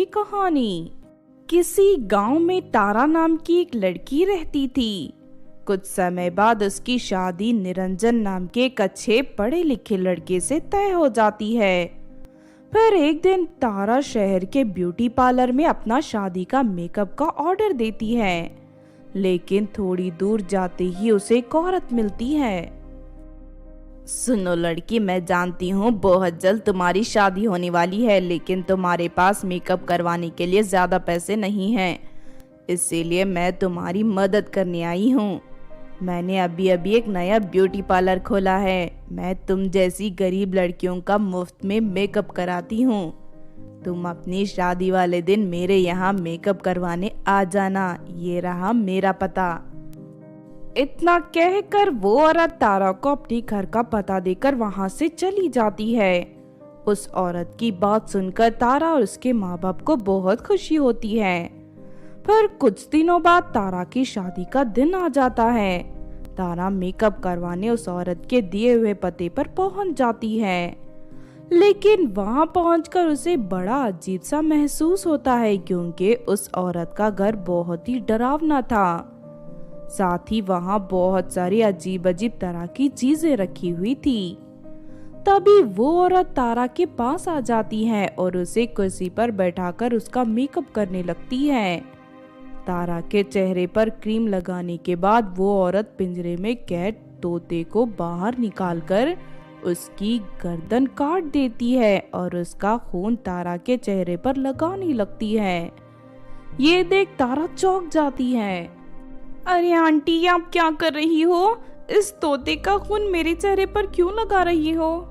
की कहानी। किसी गांव में तारा नाम की एक लड़की रहती थी। कुछ समय बाद उसकी शादी निरंजन नाम के एक अच्छे पढ़े लिखे लड़के से तय हो जाती है। फिर एक दिन तारा शहर के ब्यूटी पार्लर में अपना शादी का मेकअप का ऑर्डर देती है, लेकिन थोड़ी दूर जाते ही उसे एक औरत मिलती है। सुनो लड़की, मैं जानती हूँ बहुत जल्द तुम्हारी शादी होने वाली है, लेकिन तुम्हारे पास मेकअप करवाने के लिए ज्यादा पैसे नहीं हैं, इसीलिए मैं तुम्हारी मदद करने आई हूँ। मैंने अभी अभी एक नया ब्यूटी पार्लर खोला है। मैं तुम जैसी गरीब लड़कियों का मुफ्त में मेकअप कराती हूँ। तुम अपनी शादी वाले दिन मेरे यहाँ मेकअप करवाने आ जाना। ये रहा मेरा पता। इतना कहकर वो औरत तारा को अपने घर का पता देकर वहां से चली जाती है। उस औरत की बात सुनकर तारा और उसके माँ बाप को बहुत खुशी होती है। फिर कुछ दिनों बाद तारा की शादी का दिन आ जाता है। तारा मेकअप करवाने उस औरत के दिए हुए पते पर पहुंच जाती है, लेकिन वहां पहुंचकर उसे बड़ा अजीब सा महसूस होता है, क्योंकि उस औरत का घर बहुत ही डरावना था। साथ ही वहां बहुत सारी अजीब अजीब तरह की चीजें रखी हुई थी। तभी वो औरत तारा के पास आ जाती है और उसे कुर्सी पर बैठाकर उसका मेकअप करने लगती है। तारा के चेहरे पर क्रीम लगाने के बाद वो औरत पिंजरे में कैद तोते को बाहर निकालकर उसकी गर्दन काट देती है और उसका खून तारा के चेहरे पर लगाने लगती है। ये देख तारा चौंक जाती है। अरे आंटी, आप क्या कर रही हो? इस तोते का खून मेरे चेहरे पर क्यों लगा रही हो?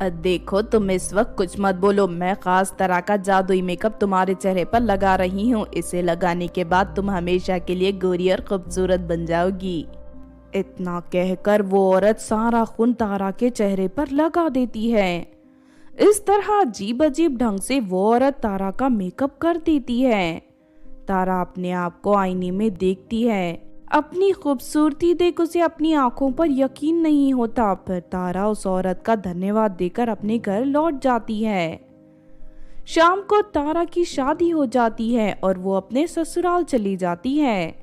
देखो, तुम इस वक्त कुछ मत बोलो। मैं खास तरह का जादुई मेकअप तुम्हारे चेहरे पर लगा रही हूँ। इसे लगाने के बाद तुम हमेशा के लिए गोरी और खूबसूरत बन जाओगी। इतना कहकर वो औरत सारा खून तारा के चेहरे पर लगा देती है। इस तरह अजीब अजीब ढंग से वो औरत तारा का मेकअप कर देती है। तारा अपने आप को आईने में देखती है। अपनी खूबसूरती देख उसे अपनी आंखों पर यकीन नहीं होता। फिर तारा उस औरत का धन्यवाद देकर अपने घर लौट जाती है। शाम को तारा की शादी हो जाती है और वो अपने ससुराल चली जाती है,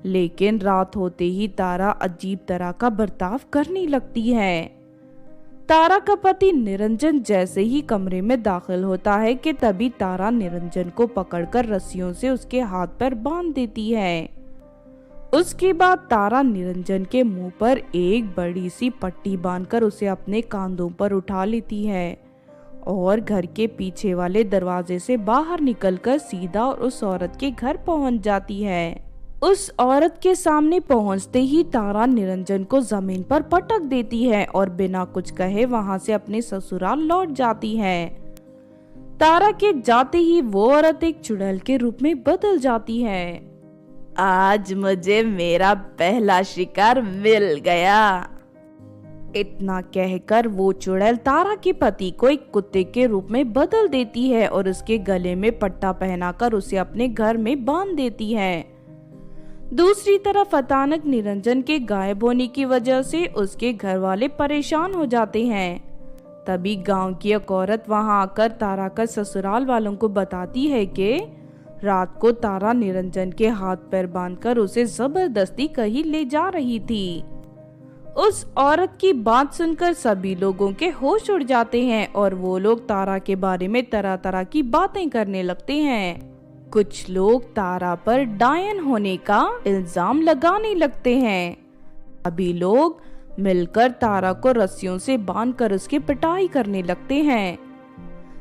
लेकिन रात होते ही तारा अजीब तरह का बर्ताव करने लगती है। तारा का पति निरंजन जैसे ही कमरे में दाखिल होता है कि तभी तारा निरंजन को पकड़कर रस्सियों से उसके हाथ पर बांध देती है। उसके बाद तारा निरंजन के मुंह पर एक बड़ी सी पट्टी बांधकर उसे अपने कांधों पर उठा लेती है और घर के पीछे वाले दरवाजे से बाहर निकलकर सीधा उस औरत के घर पहुंच जाती है। उस औरत के सामने पहुंचते ही तारा निरंजन को जमीन पर पटक देती है और बिना कुछ कहे वहां से अपने ससुराल लौट जाती है। तारा के जाते ही वो औरत एक चुड़ैल के रूप में बदल जाती है। आज मुझे मेरा पहला शिकार मिल गया। इतना कहकर वो चुड़ैल तारा के पति को एक कुत्ते के रूप में बदल देती है और उसके गले में पट्टा पहनाकर उसे अपने घर में बांध देती है। दूसरी तरफ अचानक निरंजन के गायब होने की वजह से उसके घर वाले परेशान हो जाते हैं। तभी गांव की एक औरत वहां आकर तारा का ससुराल वालों को बताती है कि रात को तारा निरंजन के हाथ पैर बांधकर उसे जबरदस्ती कहीं ले जा रही थी। उस औरत की बात सुनकर सभी लोगों के होश उड़ जाते हैं और वो लोग तारा के बारे में तरह तरह की बातें करने लगते हैं। कुछ लोग तारा पर डायन होने का इल्जाम लगाने लगते हैं। सभी लोग मिलकर तारा को रस्सियों से बांधकर उसकी पिटाई करने लगते हैं।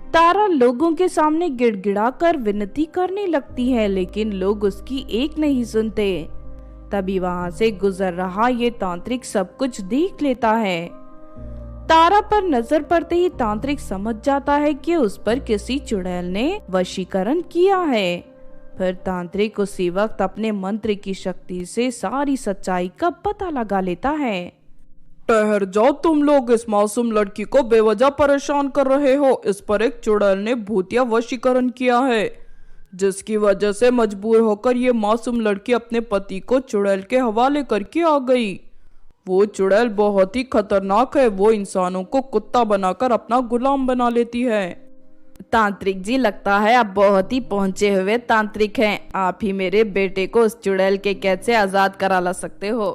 तारा लोगों के सामने गिड़गिड़ाकर विनती करने लगती है, लेकिन लोग उसकी एक नहीं सुनते। तभी वहां से गुजर रहा ये तांत्रिक सब कुछ देख लेता है। तारा पर नजर पड़ते ही तांत्रिक समझ जाता है कि उस पर किसी चुड़ैल ने वशीकरण किया है। फिर तांत्रिक उसी वक्त अपने मंत्र की शक्ति से सारी सच्चाई का पता लगा लेता है। ठहर जाओ तुम लोग, इस मासूम लड़की को बेवजह परेशान कर रहे हो। इस पर एक चुड़ैल ने भूतिया वशीकरण किया है, जिसकी वजह से मजबूर होकर ये मासूम लड़की अपने पति को चुड़ैल के हवाले करके आ गई। वो चुड़ैल बहुत ही खतरनाक है। वो इंसानों को कुत्ता बनाकर अपना गुलाम बना लेती है। तांत्रिक जी, लगता है आप बहुत ही पहुंचे हुए तांत्रिक हैं। आप ही मेरे बेटे को उस चुड़ैल के कैद से आजाद करा ला सकते हो।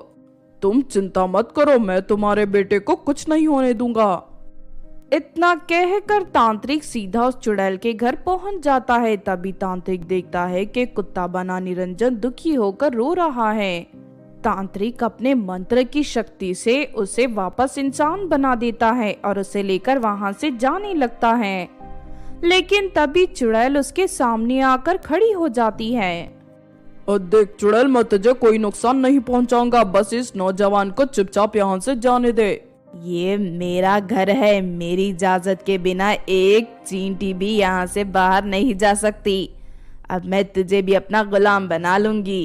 तुम चिंता मत करो, मैं तुम्हारे बेटे को कुछ नहीं होने दूंगा। इतना कहकर तांत्रिक सीधा उस चुड़ैल के घर पहुंच जाता है। तभी तांत्रिक देखता है कि कुत्ता बना निरंजन दुखी होकर रो रहा है। तांत्रिक अपने मंत्र की शक्ति से उसे वापस इंसान बना देता है और उसे लेकर वहां से जाने लगता है। लेकिन तभी चुड़ैल उसके सामने आकर खड़ी हो जाती है। और देख चुड़ैल, मैं तुझे कोई नुकसान नहीं पहुंचाऊंगा, बस इस नौजवान को चुपचाप यहाँ से जाने दे। ये मेरा घर है, मेरी इजाजत के बिना एक चींटी भी यहाँ से बाहर नहीं जा सकती। अब मैं तुझे भी अपना गुलाम बना लूंगी।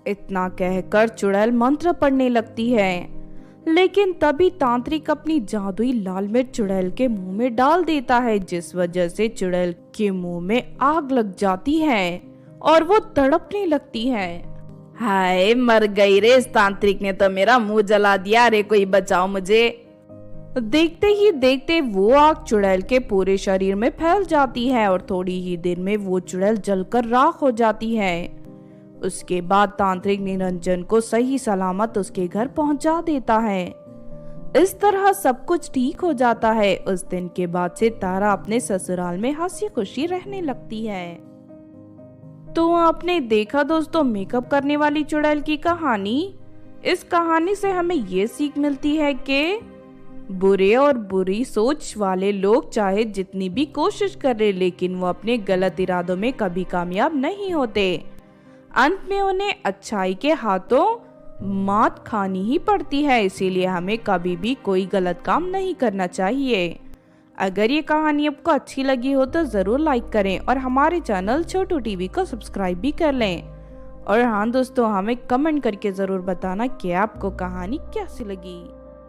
इतना कहकर चुड़ैल मंत्र पढ़ने लगती है। लेकिन तभी तांत्रिक अपनी जादुई लाल मिर्च चुड़ैल के मुंह में डाल देता है, जिस वजह से चुड़ैल के मुंह में आग लग जाती है और वो तड़पने लगती है। हाय, मर गई रे, इस तांत्रिक ने तो मेरा मुंह जला दिया। रे कोई बचाओ मुझे। देखते ही देखते वो आग चुड़ैल के पूरे शरीर में फैल जाती है और थोड़ी ही देर में वो चुड़ैल जलकर राख हो जाती है। उसके बाद तांत्रिक निरंजन को सही सलामत उसके घर पहुंचा देता है। इस तरह सब कुछ ठीक हो जाता है। उस दिन के बाद से तारा अपने ससुराल में हंसी खुशी रहने लगती है। तो आपने देखा दोस्तों मेकअप करने वाली चुड़ैल की कहानी। इस कहानी से हमें ये सीख मिलती है कि बुरे और बुरी सोच वाले लोग चाहे जितनी भी कोशिश करें, लेकिन वो अपने गलत इरादों में कभी कामयाब नहीं होते। अंत में उन्हें अच्छाई के हाथों मात खानी ही पड़ती है। इसीलिए हमें कभी भी कोई गलत काम नहीं करना चाहिए। अगर ये कहानी आपको अच्छी लगी हो तो ज़रूर लाइक करें और हमारे चैनल छोटू टीवी को सब्सक्राइब भी कर लें। और हाँ दोस्तों, हमें कमेंट करके ज़रूर बताना कि आपको कहानी कैसी लगी।